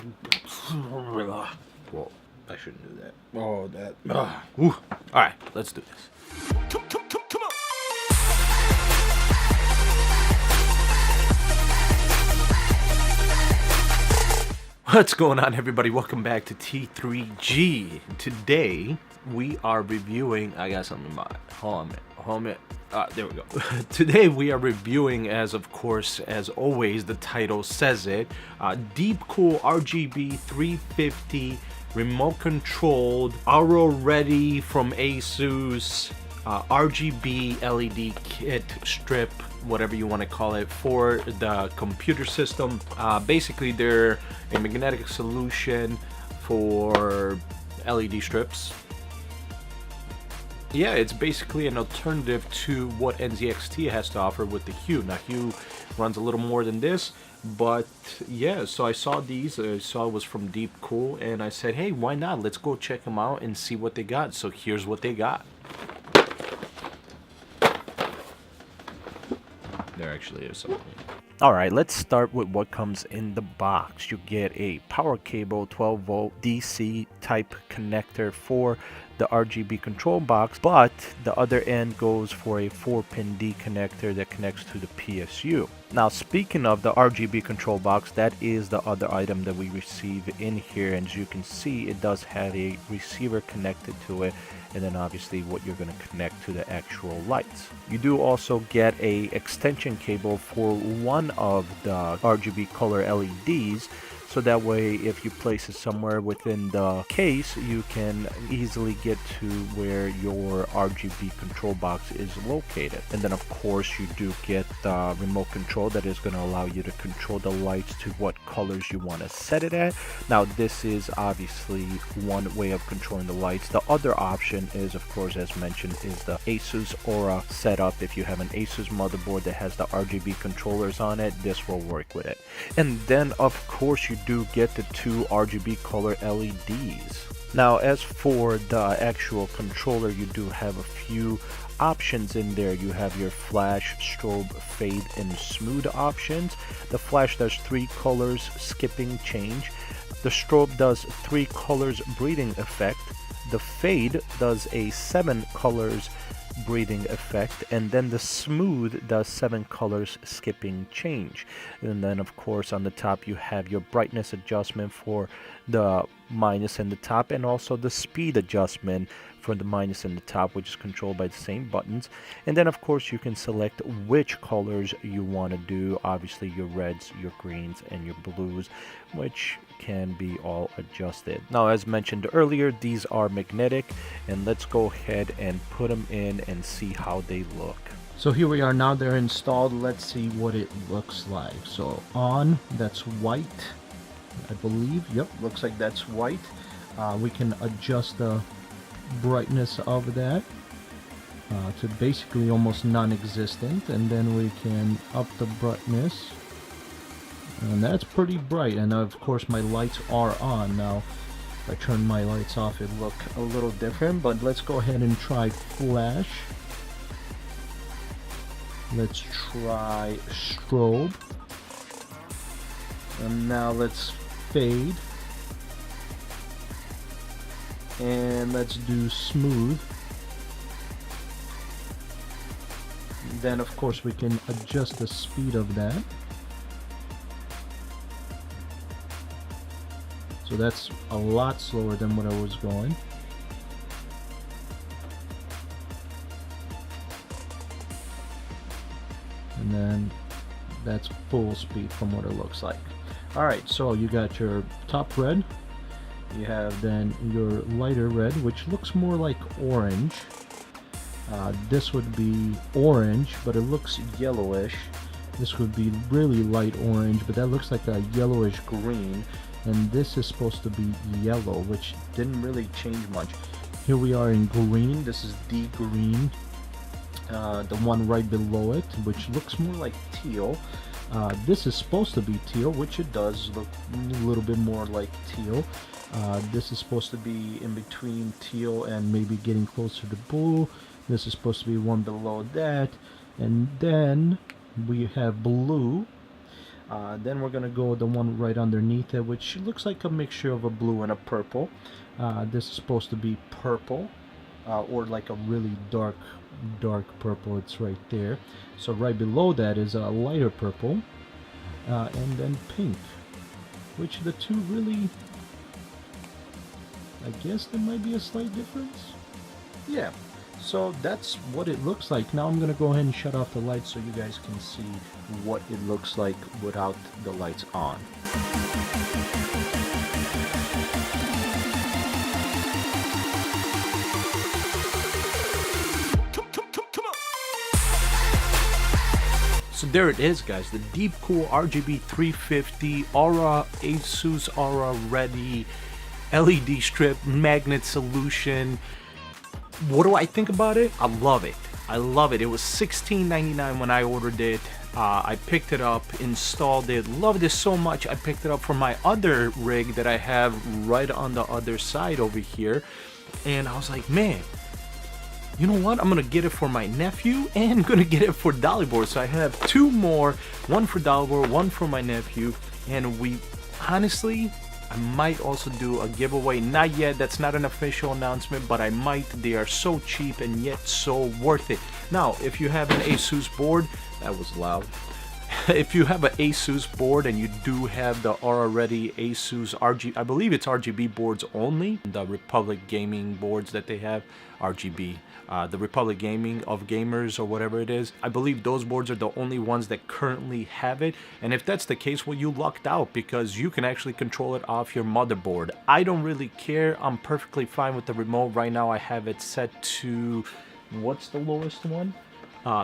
Well, I shouldn't do that. Oh, that. All right, let's do this. Come on. What's going on, everybody? Welcome back to T3G. Today we are reviewing. I got something in mind. Hold on a minute. There we go. Today we are reviewing, as of course, as always, the title says it, DEEPCOOL RGB 350 remote controlled, RO ready from ASUS, RGB LED kit strip, whatever you want to call it, for the computer system. Basically, they're a magnetic solution for LED strips. Yeah, it's basically an alternative to what NZXT has to offer with the Hue. Now, Hue runs a little more than this, but yeah, so I saw these. I saw it was from DEEPCOOL, and I said, hey, why not? Let's go check them out and see what they got. So here's what they got. There actually is something. Alright, let's start with what comes in the box. You get a power cable, 12 volt DC type connector for the RGB control box, but the other end goes for a 4-pin D connector that connects to the PSU. Now, speaking of the RGB control box, that is the other item that we receive in here, and as you can see, it does have a receiver connected to it, and then obviously what you're going to connect to the actual lights. You do also get a extension cable for one of the RGB color LEDs, so that way if you place it somewhere within the case, you can easily get to where your RGB control box is located. And then of course you do get the remote control that is going to allow you to control the lights to what colors you want to set it at. Now, this is obviously one way of controlling the lights. The other option is, of course, as mentioned, is the ASUS Aura setup. If you have an ASUS motherboard that has the RGB controllers on it, this will work with it. And then of course you do get the two RGB color LEDs. Now, as for the actual controller, you do have a few options in there. You have your flash, strobe, fade, and smooth options. The flash does 3 colors, skipping, change. The strobe does 3 colors, breathing effect. The fade does a 7 colors breathing effect, and then the smooth does 7 colors, skipping, change. And then of course on the top you have your brightness adjustment for the minus and the top, and also the speed adjustment for the minus and the top, which is controlled by the same buttons. And then of course you can select which colors you want to do, obviously your reds, your greens, and your blues, which can be all adjusted. Now, as mentioned earlier, these are magnetic, and let's go ahead and put them in and see how they look. So here we are now, they're installed. Let's see what it looks like. So on, that's white, I believe. Yep, looks like that's white. We can adjust the brightness of that to basically almost non-existent, and then we can up the brightness, and that's pretty bright. And of course my lights are on. Now if I turn my lights off, it look a little different, but let's go ahead and try flash. Let's try strobe, and now let's fade, and let's do smooth. Then of course we can adjust the speed of that. So that's a lot slower than what I was going. And then that's full speed from what it looks like. Alright, so you got your top red. You have then your lighter red, which looks more like orange. This would be orange, but it looks yellowish. This would be really light orange, but that looks like a yellowish green. And this is supposed to be yellow, which didn't really change much. Here we are in green. This is the green, the one right below it, which looks more like teal. This is supposed to be teal, which it does look a little bit more like teal. This is supposed to be in between teal and maybe getting closer to blue. This is supposed to be one below that. And then we have blue. Then we're gonna go the one right underneath it, which looks like a mixture of a blue and a purple. This is supposed to be purple, or like a really dark purple. It's right there. So right below that is a lighter purple, and then pink, which the two really, I guess there might be a slight difference. Yeah, so that's what it looks like. Now I'm gonna go ahead and shut off the lights so you guys can see what it looks like without the lights on. So there it is, guys, the DEEPCOOL RGB 350 Aura, Asus Aura Ready LED strip magnet solution. What do I think about it? I love it. I love it. It was $16.99 when I ordered it. I picked it up, installed it, loved it so much. I picked it up for my other rig that I have right on the other side over here, and I was like, man, you know what? I'm gonna get it for my nephew and gonna get it for Dollyboard. So I have two more, one for Dollyboard, one for my nephew, and we honestly, I might also do a giveaway. Not yet, that's not an official announcement, but I might. They are so cheap and yet so worth it. Now, if you have an Asus board, that was loud. If you have an Asus board and you do have the Aura Ready Asus RGB, I believe it's RGB boards only, the Republic Gaming boards that they have, RGB, the Republic Gaming of Gamers or whatever it is, I believe those boards are the only ones that currently have it. And if that's the case, well, you lucked out, because you can actually control it off your motherboard. I don't really care. I'm perfectly fine with the remote. Right now I have it set to, what's the lowest one?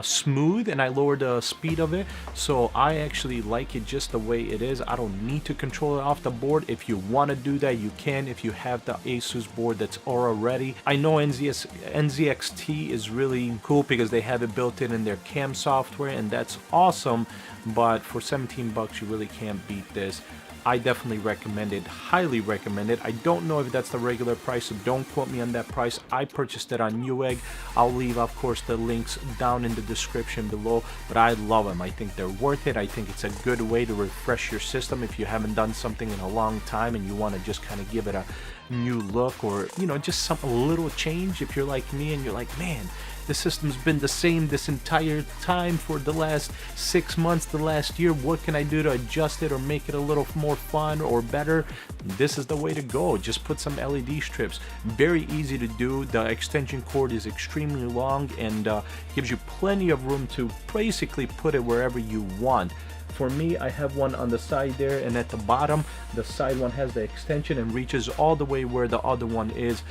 Smooth, and I lowered the speed of it, so I actually like it just the way it is. I don't need to control it off the board. If you want to do that, you can, if you have the Asus board that's Aura Ready. I know NZXT is really cool because they have it built in their cam software, and that's awesome, but for 17 bucks you really can't beat this. I definitely recommend it, highly recommend it. I don't know if that's the regular price, so don't quote me on that price. I purchased it on Newegg. I'll leave, of course, the links down in the description below, but I love them. I think they're worth it. I think it's a good way to refresh your system if you haven't done something in a long time and you want to just kind of give it a new look, or, you know, just a little change. If you're like me and you're like, man, the system's been the same this entire time for the last 6 months, the last year, what can I do to adjust it or make it a little more fun or better? This is the way to go. Just put some LED strips. Very easy to do. The extension cord is extremely long and gives you plenty of room to basically put it wherever you want. For me, I have one on the side there, and at the bottom, the side one has the extension and reaches all the way where the other one is.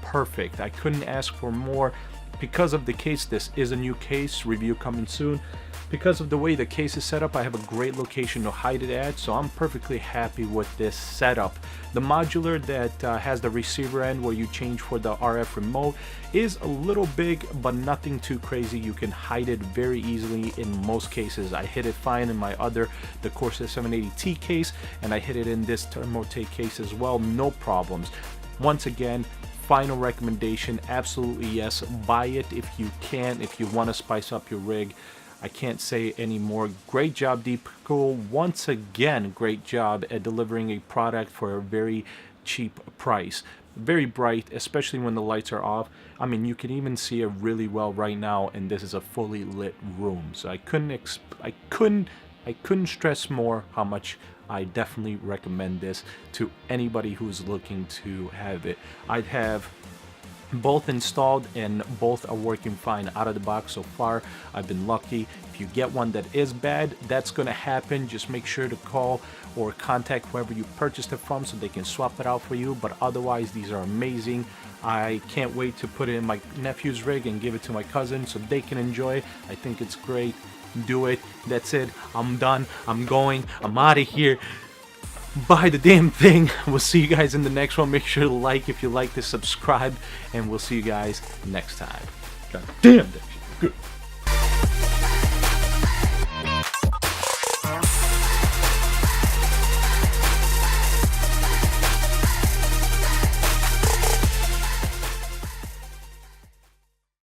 Perfect. I couldn't ask for more. Because of the case, this is a new case, review coming soon. Because of the way the case is set up, I have a great location to hide it at, so I'm perfectly happy with this setup. The modular that has the receiver end where you change for the RF remote is a little big, but nothing too crazy. You can hide it very easily in most cases. I hid it fine in the Corsair 780T case, and I hid it in this Thermotake case as well, no problems. Once again, final recommendation, absolutely yes, buy it if you can, if you want to spice up your rig. I can't say any more. Great job, DEEPCOOL. Once again, great job at delivering a product for a very cheap price. Very bright, especially when the lights are off. I mean, you can even see it really well right now, and this is a fully lit room. So I couldn't stress more how much I definitely recommend this to anybody who's looking to have it. I'd have both installed and both are working fine out of the box so far. I've been lucky. If you get one that is bad, that's going to happen. Just make sure to call or contact whoever you purchased it from so they can swap it out for you. But otherwise, these are amazing. I can't wait to put it in my nephew's rig and give it to my cousin so they can enjoy it. I think it's great. Do it. That's it. I'm done. I'm going. I'm out of here. Buy the damn thing. We'll see you guys in the next one. Make sure to like if you like this, subscribe, and we'll see you guys next time. God damn it.